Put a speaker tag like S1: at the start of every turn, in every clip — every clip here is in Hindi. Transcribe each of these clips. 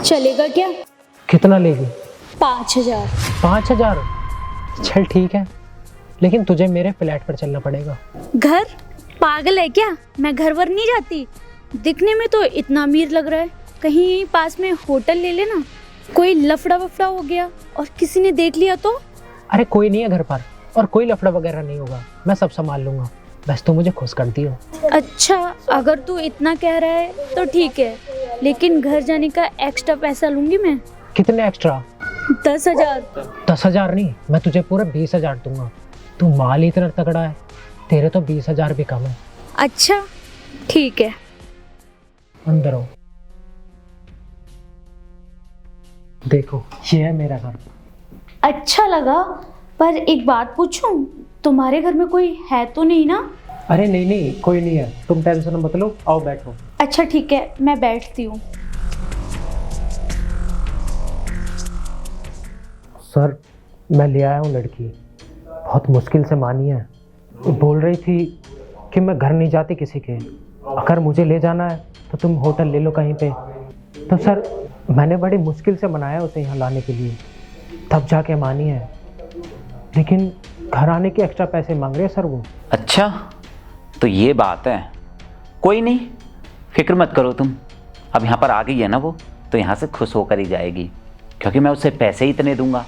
S1: चलेगा क्या?
S2: कितना लेगी?
S1: 5,000।
S2: 5,000? चल ठीक है, लेकिन तुझे मेरे फ्लैट पर चलना पड़ेगा।
S1: घर? पागल है क्या? मैं घर वर नहीं जाती। दिखने में तो इतना अमीर लग रहा है, कहीं यहीं पास में होटल ले लेना। कोई लफड़ा वफड़ा हो गया और किसी ने देख लिया तो?
S2: अरे कोई नहीं है घर पर, और कोई लफड़ा वगैरह नहीं होगा, मैं सब संभाल लूंगा। बस तू मुझे खुश कर दियो।
S1: अच्छा, अगर तू इतना कह रहा है तो ठीक है, लेकिन घर जाने का एक्स्ट्रा पैसा लूंगी मैं।
S2: कितने एक्स्ट्रा?
S1: 10,000।
S2: 10,000 नहीं, मैं तुझे पूरा 20,000 दूंगा। तू माल ही इतना तगड़ा है, तेरे तो 20,000 भी कम है।
S1: अच्छा ठीक है।
S2: अंदर आओ। देखो ये है मेरा घर।
S1: अच्छा लगा, पर एक बात पूछूं, तुम्हारे घर में कोई है तो नहीं ना?
S2: अरे नहीं नहीं, कोई नहीं है, तुम टेंशन मत लो, आओ बैठो।
S1: अच्छा ठीक है, मैं बैठती हूँ।
S2: सर मैं ले आया हूँ लड़की, बहुत मुश्किल से मानी है। बोल रही थी कि मैं घर नहीं जाती किसी के, अगर मुझे ले जाना है तो तुम होटल ले लो कहीं पे। तो सर मैंने बड़ी मुश्किल से मनाया उसे यहाँ लाने के लिए, तब जाके मानी है, लेकिन घर आने के एक्स्ट्रा पैसे मांग रहे हैं सर वो।
S3: अच्छा तो ये बात है, कोई नहीं, फिक्र मत करो तुम। अब यहाँ पर आ गई है ना वो, तो यहाँ से खुश होकर ही जाएगी, क्योंकि मैं उसे पैसे ही इतने दूंगा,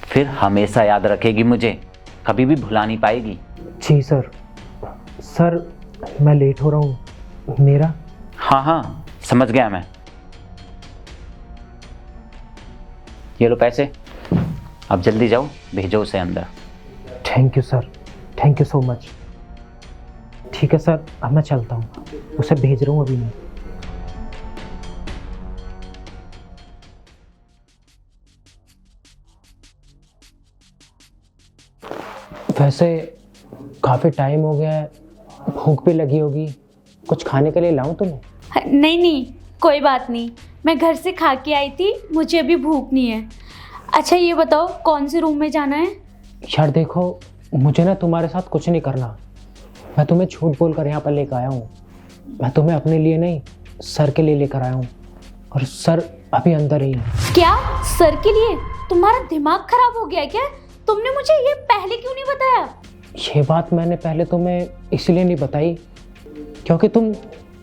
S3: फिर हमेशा याद रखेगी मुझे, कभी भी भुला नहीं पाएगी।
S2: जी सर। सर मैं लेट हो रहा हूँ मेरा।
S3: हाँ हाँ समझ गया मैं। ये लो पैसे, अब जल्दी जाओ, भेजो उसे अंदर।
S2: Thank you sir, thank you so much. ठीक है सर, अब मैं चलता हूँ, उसे भेज रहा हूँ अभी मैं। वैसे काफ़ी टाइम हो गया है, भूख भी लगी होगी, कुछ खाने के लिए लाऊं तुम्हें?
S1: नहीं नहीं, कोई बात नहीं, मैं घर से खा के आई थी, मुझे अभी भूख नहीं है। अच्छा ये बताओ, कौन से रूम में जाना है?
S2: यार देखो, मुझे ना तुम्हारे साथ कुछ नहीं करना, मैं तुम्हें झूठ बोल कर यहाँ पर लेकर आया हूँ। मैं तुम्हें अपने लिए नहीं, सर के लिए लेकर आया हूँ, और सर अभी अंदर ही है।
S1: क्या? सर के लिए? तुम्हारा दिमाग खराब हो गया क्या? तुमने मुझे ये पहले क्यों नहीं बताया?
S2: ये बात मैंने पहले तुम्हें इसलिए नहीं बताई क्योंकि तुम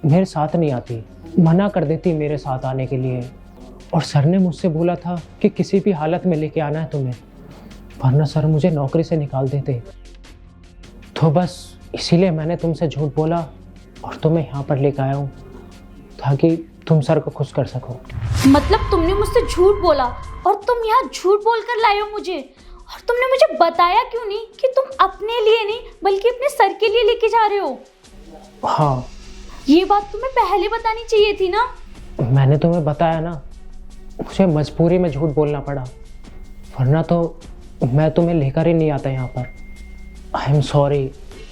S2: मेरे साथ नहीं आती, मना कर देती मेरे साथ आने के लिए, और सर ने मुझसे बोला था कि किसी भी हालत में लेके आना है तुम्हें, वरना सर मुझे नौकरी से निकाल देते। तो बस इसीलिए मैंने तुमसे झूठ बोला और तुम्हें यहाँ पर लेकर आया हूँ, ताकि तुम सर को खुश कर सको।
S1: मतलब तुमने मुझसे झूठ बोला और तुम यहाँ झूठ बोल कर लाए हो मुझे, और तुमने मुझे बताया क्यों नहीं कि तुम अपने लिए नहीं बल्कि अपने सर के लिए लेके जा रहे हो?
S2: हाँ,
S1: ये बात तुम्हें पहले बतानी चाहिए थी ना।
S2: मैंने तुम्हें बताया ना, मुझे मजबूरी में झूठ बोलना पड़ा, वरना तो मैं तुम्हें लेकर ही नहीं आता यहाँ पर। I am sorry.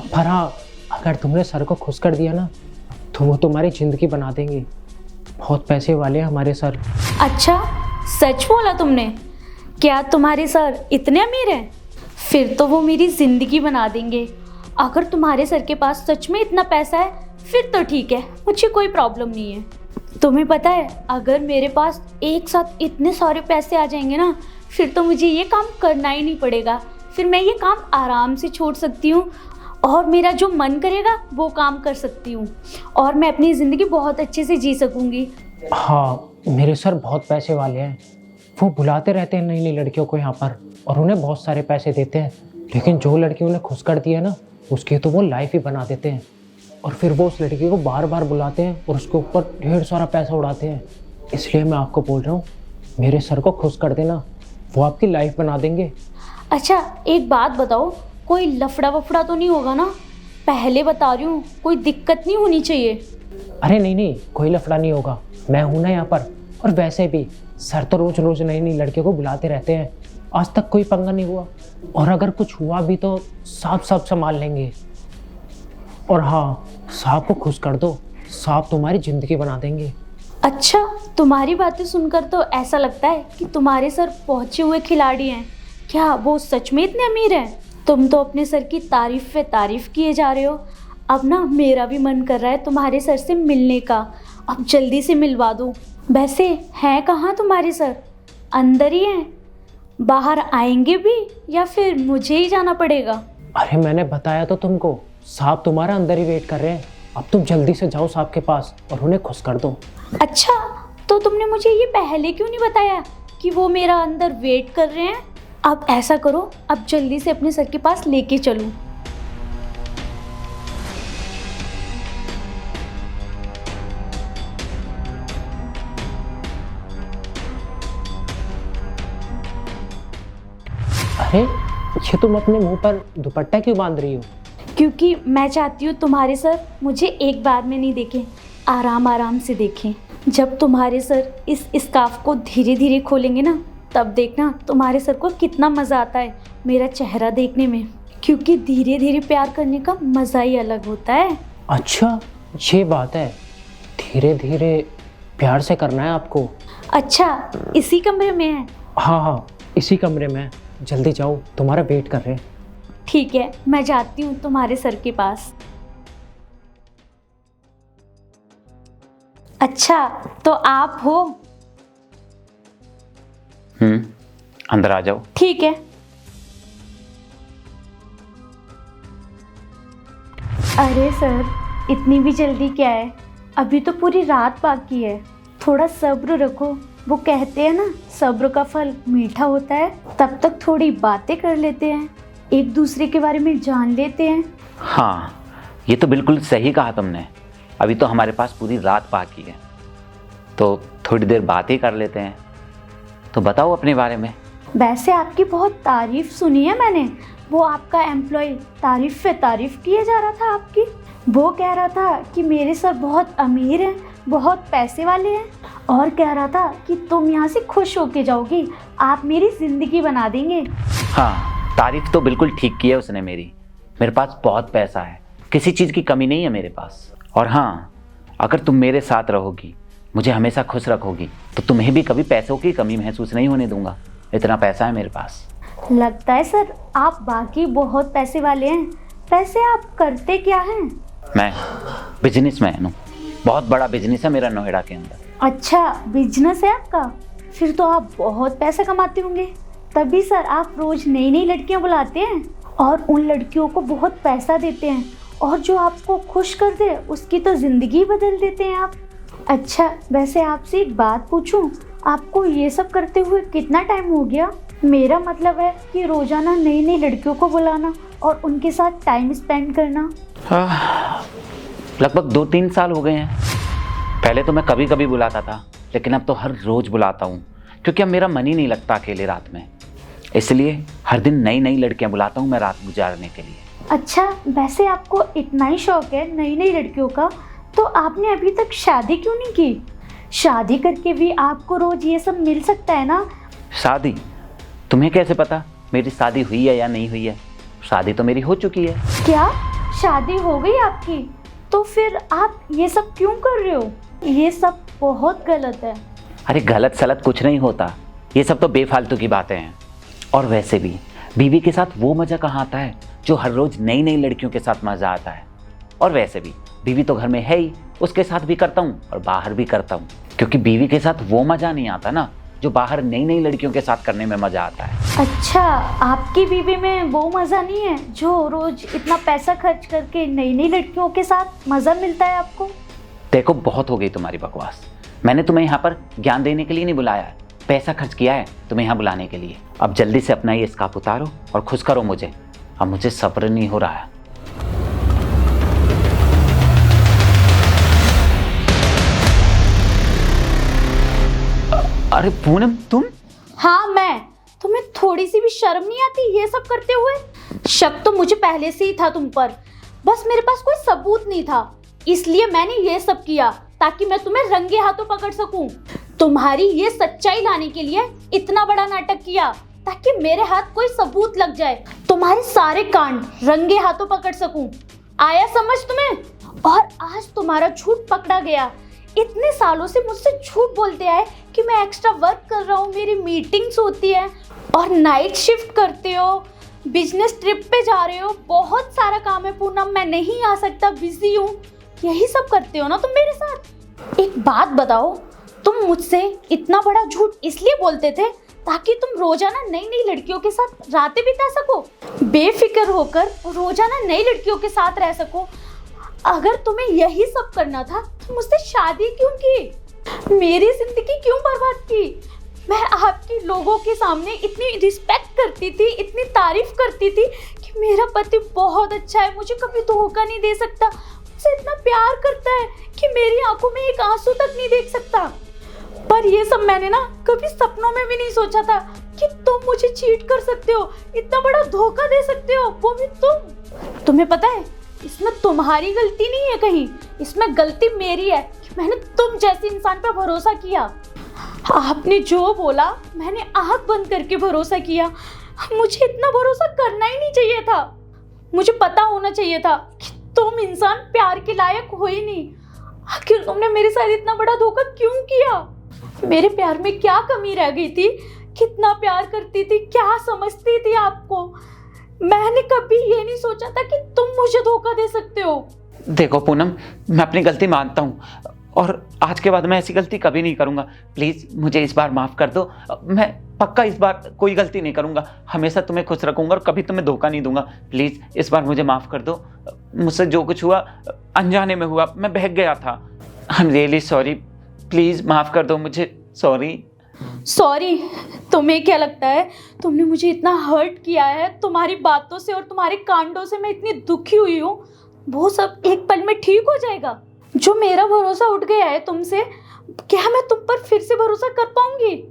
S2: पर हाँ, अगर तुमने सर को खुश कर दिया ना तो वो तुम्हारी ज़िंदगी बना देंगे, बहुत पैसे वाले हैं हमारे सर।
S1: अच्छा, सच बोला तुमने? क्या तुम्हारे सर इतने अमीर हैं? फिर तो वो मेरी ज़िंदगी बना देंगे। अगर तुम्हारे सर के पास सच में इतना पैसा है फिर तो ठीक है, मुझे कोई प्रॉब्लम नहीं है। तुम्हें पता है, अगर मेरे पास एक साथ इतने सारे पैसे आ जाएंगे ना, फिर तो मुझे ये काम करना ही नहीं पड़ेगा, फिर मैं ये काम आराम से छोड़ सकती हूँ और मेरा जो मन करेगा वो काम कर सकती हूँ, और मैं अपनी ज़िंदगी बहुत अच्छे से जी सकूँगी।
S2: हाँ, मेरे सर बहुत पैसे वाले हैं, वो बुलाते रहते हैं नई नई लड़कियों को यहाँ पर और उन्हें बहुत सारे पैसे देते हैं, लेकिन जो लड़की उन्हें खुश करती है ना उसकी तो वो लाइफ ही बना देते हैं, और फिर वो उस लड़की को बार बार बुलाते हैं और उसके ऊपर ढेर सारा पैसा उड़ाते हैं। इसलिए मैं आपको बोल रहा हूँ, मेरे सर को खुश कर देना, वो आपकी लाइफ बना देंगे।
S1: अच्छा एक बात बताओ, कोई लफड़ा वफड़ा तो नहीं होगा ना? पहले बता रही हूँ, कोई दिक्कत नहीं होनी चाहिए।
S2: अरे नहीं नहीं, कोई लफड़ा नहीं होगा, मैं हूं ना यहाँ पर, और वैसे भी सर तो रोज रोज नई नई लड़कियों को बुलाते रहते हैं, आज तक कोई पंगा नहीं हुआ, और अगर कुछ हुआ भी तो साहब सब संभाल लेंगे। और हाँ, साहब को खुश कर दो, साहब तुम्हारी ज़िंदगी बना देंगे।
S1: अच्छा, तुम्हारी बातें सुनकर तो ऐसा लगता है कि तुम्हारे सर पहुँचे हुए खिलाड़ी हैं। क्या वो सच में इतने अमीर हैं? तुम तो अपने सर की तारीफ पे तारीफ किए जा रहे हो। अब ना मेरा भी मन कर रहा है तुम्हारे सर से मिलने का, अब जल्दी से मिलवा दो। वैसे हैं कहाँ तुम्हारे सर? अंदर ही हैं? बाहर आएंगे भी या फिर मुझे ही जाना पड़ेगा?
S2: अरे मैंने बताया तो तुमको, साहब तुम्हारा अंदर ही वेट कर रहे हैं। अब तुम जल्दी से जाओ साहब के पास और उन्हें खुश कर दो।
S1: अच्छा, तो तुमने मुझे ये पहले क्यों नहीं बताया कि वो मेरा अंदर वेट कर रहे हैं? अब ऐसा करो, अब जल्दी से अपने सर के पास लेके चलूं।
S2: अरे ये तुम अपने मुंह पर दुपट्टा क्यों बांध रही हो?
S1: क्योंकि मैं चाहती हूँ तुम्हारे सर मुझे एक बार में नहीं देखें, आराम आराम से देखें। जब तुम्हारे सर इस स्कार्फ को धीरे धीरे खोलेंगे ना, तब देखना तुम्हारे सर को कितना मज़ा आता है मेरा चेहरा देखने में। क्योंकि धीरे धीरे प्यार करने का मज़ा ही अलग होता है।
S2: अच्छा ये बात है, धीरे धीरे प्यार से करना है आपको?
S1: अच्छा, इसी कमरे में है?
S2: हाँ हाँ, इसी कमरे में। जल्दी जाओ, तुम्हारा वेट कर रहे हैं।
S1: ठीक है, मैं जाती हूँ तुम्हारे सर के पास। अच्छा, तो आप हो?
S3: अंदर आ जाओ।
S1: ठीक है। अरे सर, इतनी भी जल्दी क्या है? अभी तो पूरी रात बाकी है, थोड़ा सब्र रखो। वो कहते हैं ना, सब्र का फल मीठा होता है। तब तक थोड़ी बातें कर लेते हैं, एक दूसरे के बारे में जान लेते हैं।
S3: हाँ, ये तो बिल्कुल सही कहा तुमने। अभी तो हमारे पास पूरी रात बाकी है, तो थोड़ी देर बात ही कर लेते हैं। तो बताओ अपने बारे में।
S1: वैसे आपकी बहुत तारीफ सुनी है मैंने। वो आपका एम्प्लॉय तारीफ पे तारीफ किए जा रहा था आपकी। वो कह रहा था कि मेरे सर बहुत अमीर हैं, बहुत पैसे वाले हैं, और कह रहा था कि तुम यहाँ से खुश होके जाओगी, आप मेरी ज़िंदगी बना देंगे।
S3: हाँ, तारीफ तो बिल्कुल ठीक की है उसने मेरी। मेरे पास बहुत पैसा है, किसी चीज़ की कमी नहीं है मेरे पास। और हाँ, अगर तुम मेरे साथ रहोगी, मुझे हमेशा खुश रखोगी, तो तुम्हें भी कभी पैसों की कमी महसूस नहीं होने दूंगा। इतना पैसा है मेरे पास।
S1: लगता है सर आप बाकी बहुत पैसे वाले हैं। पैसे आप करते क्या हैं?
S3: मैं बिजनेसमैन हूँ, बहुत बड़ा बिजनेस है मेरा नोएडा के अंदर।
S1: अच्छा, बिजनेस है आपका? फिर तो आप बहुत पैसे कमाते होंगे, तभी सर आप रोज नई नई लड़कियां बुलाते हैं और उन लड़कियों को बहुत पैसा देते हैं, और जो आपको खुश कर दे उसकी तो ज़िंदगी बदल देते हैं आप। अच्छा, वैसे आपसे एक बात पूछूं, आपको ये सब करते हुए कितना टाइम हो गया? मेरा मतलब है कि रोज़ाना नई नई लड़कियों को बुलाना और उनके साथ टाइम स्पेंड करना।
S3: लगभग 2-3 साल हो गए हैं। पहले तो मैं कभी कभी बुलाता था, लेकिन अब तो हर रोज़ बुलाता हूँ, क्योंकि अब मेरा मन ही नहीं लगता अकेले रात में। इसलिए हर दिन नई नई लड़कियाँ बुलाता हूँ मैं रात गुजारने के लिए।
S1: अच्छा, वैसे आपको इतना ही शौक है नई नई लड़कियों का, तो आपने अभी तक शादी क्यों नहीं की? शादी करके भी आपको रोज ये सब मिल सकता है ना।
S3: शादी? तुम्हें कैसे पता मेरी शादी हुई है या नहीं हुई है? शादी तो मेरी हो चुकी है।
S1: क्या शादी हो गई आपकी? तो फिर आप ये सब क्यों कर रहे हो? ये सब बहुत गलत है।
S3: अरे गलत सलत कुछ नहीं होता, ये सब तो बेफालतू की बातें हैं। और वैसे भी बीवी के साथ वो मज़ा कहाँ आता है जो हर रोज़ नई नई लड़कियों के साथ मज़ा आता है। और वैसे भी बीवी तो घर में है ही, उसके साथ भी करता हूँ और बाहर भी करता हूँ, क्योंकि बीवी के साथ वो मज़ा नहीं आता ना जो बाहर नई नई लड़कियों के साथ करने में मज़ा आता है।
S1: अच्छा, आपकी बीवी में वो मज़ा नहीं है जो रोज इतना पैसा खर्च करके नई नई लड़कियों के साथ मज़ा मिलता है आपको?
S3: देखो, बहुत हो गई तुम्हारी बकवास। मैंने तुम्हें यहाँ पर ज्ञान देने के लिए नहीं बुलाया है, पैसा खर्च किया है तुम्हें यहाँ बुलाने के लिए। अब जल्दी से अपना ये स्कार्फ उतारो और खुश करो मुझे। अब मुझे सब्र नहीं हो रहा है। अरे पूनम, तुम?
S1: हाँ मैं। तुम्हें थोड़ी सी भी शर्म नहीं आती ये सब करते हुए? शक तो मुझे पहले से ही था तुम पर, बस मेरे पास कोई सबूत नहीं था, इसलिए मैंने ये सब किया ताकि मैं तुम्हें रंगे हाथों पकड़ सकूं। तुम्हारी ये सच्चाई लाने के लिए इतना बड़ा नाटक किया ताकि मेरे हाथ कोई सबूत लग जाए, तुम्हारे सारे कांड रंगे हाथों पकड़ सकूं। आया समझ तुम्हें? और आज तुम्हारा झूठ पकड़ा गया। इतने सालों से मुझसे झूठ बोलते आए कि मैं एक्स्ट्रा वर्क कर रहा हूँ, मेरी मीटिंग्स होती है, और नाइट शिफ्ट करते हो, बिजनेस ट्रिप पे जा रहे हो, बहुत सारा काम है पूनम, मैं नहीं आ सकता, बिजी हूँ। यही सब करते हो ना तुम मेरे साथ? एक बात बताओ, तुम मुझसे इतना बड़ा झूठ इसलिए बोलते थे ताकि तुम रोजाना नई नई लड़कियों के साथ रातें बिता सको, बेफिक्र होकर रोजाना नई लड़कियों के साथ रह सको। अगर तुम्हें यही सब करना था तो मुझसे शादी क्यों की, मेरी जिंदगी क्यों बर्बाद की। मैं आपकी लोगों के सामने इतनी रिस्पेक्ट करती थी, इतनी तारीफ करती थी कि मेरा पति बहुत अच्छा है, मुझे कभी धोखा नहीं दे सकता, मुझसे इतना प्यार करता है कि मेरी आंखों में एक आंसू तक नहीं देख सकता। पर ये सब मैंने ना कभी सपनों में भी नहीं सोचा था कि तुम मुझे चीट कर सकते हो, इतना बड़ा धोखा दे सकते हो, वो भी तुम। तुम्हें पता है इसमें तुम्हारी गलती नहीं है कहीं, इसमें गलती मेरी है कि मैंने तुम जैसे इंसान पर भरोसा किया। आपने जो बोला मैंने आंख बंद करके भरोसा किया। मुझे इतना भरोसा करना ही नहीं चाहिए था। मुझे पता होना चाहिए था कि तुम इंसान प्यार के लायक हो ही नहीं। आखिर तुमने मेरे साथ इतना बड़ा धोखा क्यों किया? मेरे प्यार में क्या कमी रह गई थी? कितना प्यार करती थी, क्या समझती थी आपको? मैंने कभी ये नहीं सोचा था कि तुम मुझे धोखा दे सकते हो।
S3: देखो पूनम, मैं अपनी गलती मानता हूँ और आज के बाद मैं ऐसी गलती कभी नहीं करूँगा। प्लीज़ मुझे इस बार माफ़ कर दो। मैं पक्का इस बार कोई गलती नहीं करूँगा, हमेशा तुम्हें खुश रखूँगा और कभी तुम्हें धोखा नहीं दूंगा। प्लीज़ इस बार मुझे माफ़ कर दो। मुझसे जो कुछ हुआ अनजाने में हुआ, मैं बहक गया था। I am really sorry, please माफ़ कर दो मुझे। सॉरी।
S1: तुम्हें क्या लगता है तुमने मुझे इतना हर्ट किया है? तुम्हारी बातों से और तुम्हारे कांडों से मैं इतनी दुखी हुई हूँ, वो सब एक पल में ठीक हो जाएगा? जो मेरा भरोसा उठ गया है तुमसे, क्या मैं तुम पर फिर से भरोसा कर पाऊंगी?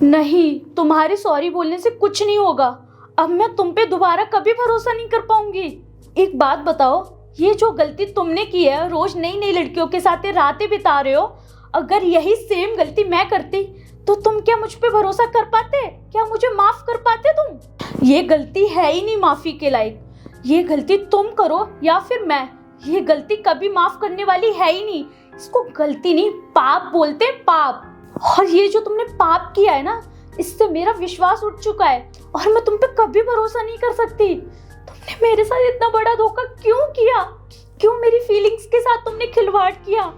S1: नहीं, तुम्हारे सॉरी बोलने से कुछ नहीं होगा। अब मैं तुम पे दोबारा कभी भरोसा नहीं कर पाऊंगी। एक बात बताओ, ये जो गलती तुमने की है, रोज नई नई लड़कियों के साथ रातें बिता रहे हो, अगर यही सेम गलती मैं करती तो तुम क्या मुझ पे भरोसा कर पाते? क्या मुझे माफ कर पाते तुम? ये गलती है ही नहीं माफी के लायक। ये गलती तुम करो या फिर मैं, ये गलती कभी माफ करने वाली है ही नहीं। इसको गलती नहीं, पाप बोलते हैं, पाप। और ये जो तुमने पाप किया है ना, इससे मेरा विश्वास उठ चुका है और मैं तुम पे कभी भरोसा नहीं कर सकती। तुमने मेरे साथ इतना बड़ा धोखा क्यों किया? क्यों मेरी फीलिंग्स के साथ तुमने खिलवाड़ किया?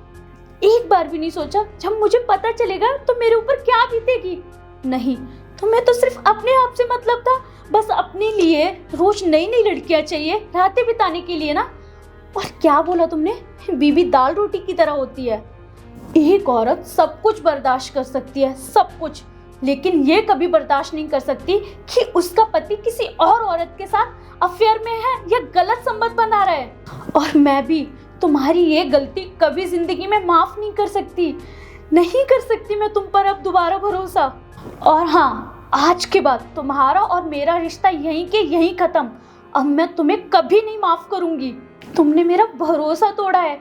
S1: एक बार भी नहीं सोचा जब मुझे पता चलेगा तो मेरे ऊपर क्या बीतेगी? नहीं, तुम्हें तो सिर्फ अपने आप से मतलब था, बस अपने लिए रोज नई नई लड़कियां चाहिए रातें बिताने के लिए ना। और क्या बोला तुमने? बीबी दाल रोटी की तरह होती है। एक औरत सब कुछ बर्दाश्त कर सकती है, सब कुछ, लेकिन ये कभी बर्दाश्त नहीं कर सकती कि उसका पति किसी और औरत के साथ अफेयर में है या गलत संबंध बना रहा है। और मैं भी तुम्हारी ये गलती कभी जिंदगी में माफ नहीं कर सकती। नहीं कर सकती मैं तुम पर अब दोबारा भरोसा। और हाँ, आज के बाद तुम्हारा और मेरा रिश्ता यहीं के यहीं खत्म। अब मैं तुम्हें कभी नहीं माफ करूंगी। तुमने मेरा भरोसा तोड़ा है,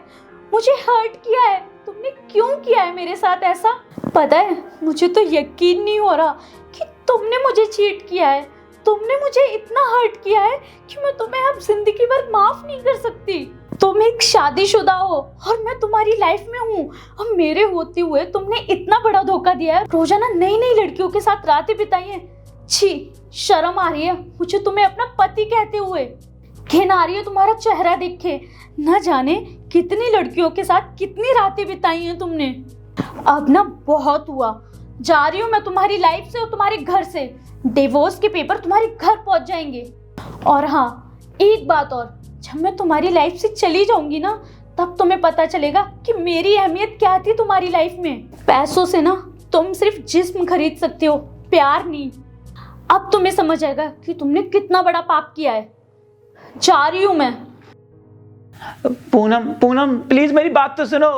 S1: मुझे हर्ट किया है। तुमने क्यों किया है मेरे साथ ऐसा? पता है, मुझे तो यकीन नहीं हो रहा कि तुमने मुझे चीट किया है। तुमने मुझे इतना हर्ट किया है कि मैं तुम्हें अब जिंदगी भर माफ नहीं कर सकती। तुम एक शादीशुदा हो और मैं तुम्हारी लाइफ में हूँ। अब मेरे होते हुए तुमने इतना बड़ा धोखा दिया है, रोजाना नई नई लड़कियों के साथ रातें बिताई हैं। छी, शर्म आ रही है मुझे तुम्हें अपना पति कहते हुए। घिन आ रही है तुम्हारा चेहरा देख के। न जाने कितनी लड़कियों के साथ कितनी रातें बिताई हैं तुमने। अब ना बहुत हुआ, जा रही हूँ मैं तुम्हारी लाइफ से और तुम्हारे घर से। डिवोर्स के पेपर तुम्हारे घर पहुंच जाएंगे। और हाँ, एक बात और, जब मैं तुम्हारी लाइफ से चली जाऊंगी ना, तब तुम्हें पता चलेगा कि मेरी अहमियत क्या थी तुम्हारी लाइफ में। पैसों से ना तुम सिर्फ जिस्म खरीद सकते हो, प्यार नहीं। अब तुम्हें समझ आएगा कि तुमने कितना बड़ा पाप किया है। जा रही हूं मैं।
S3: पूनम प्लीज मेरी बात तो सुनो।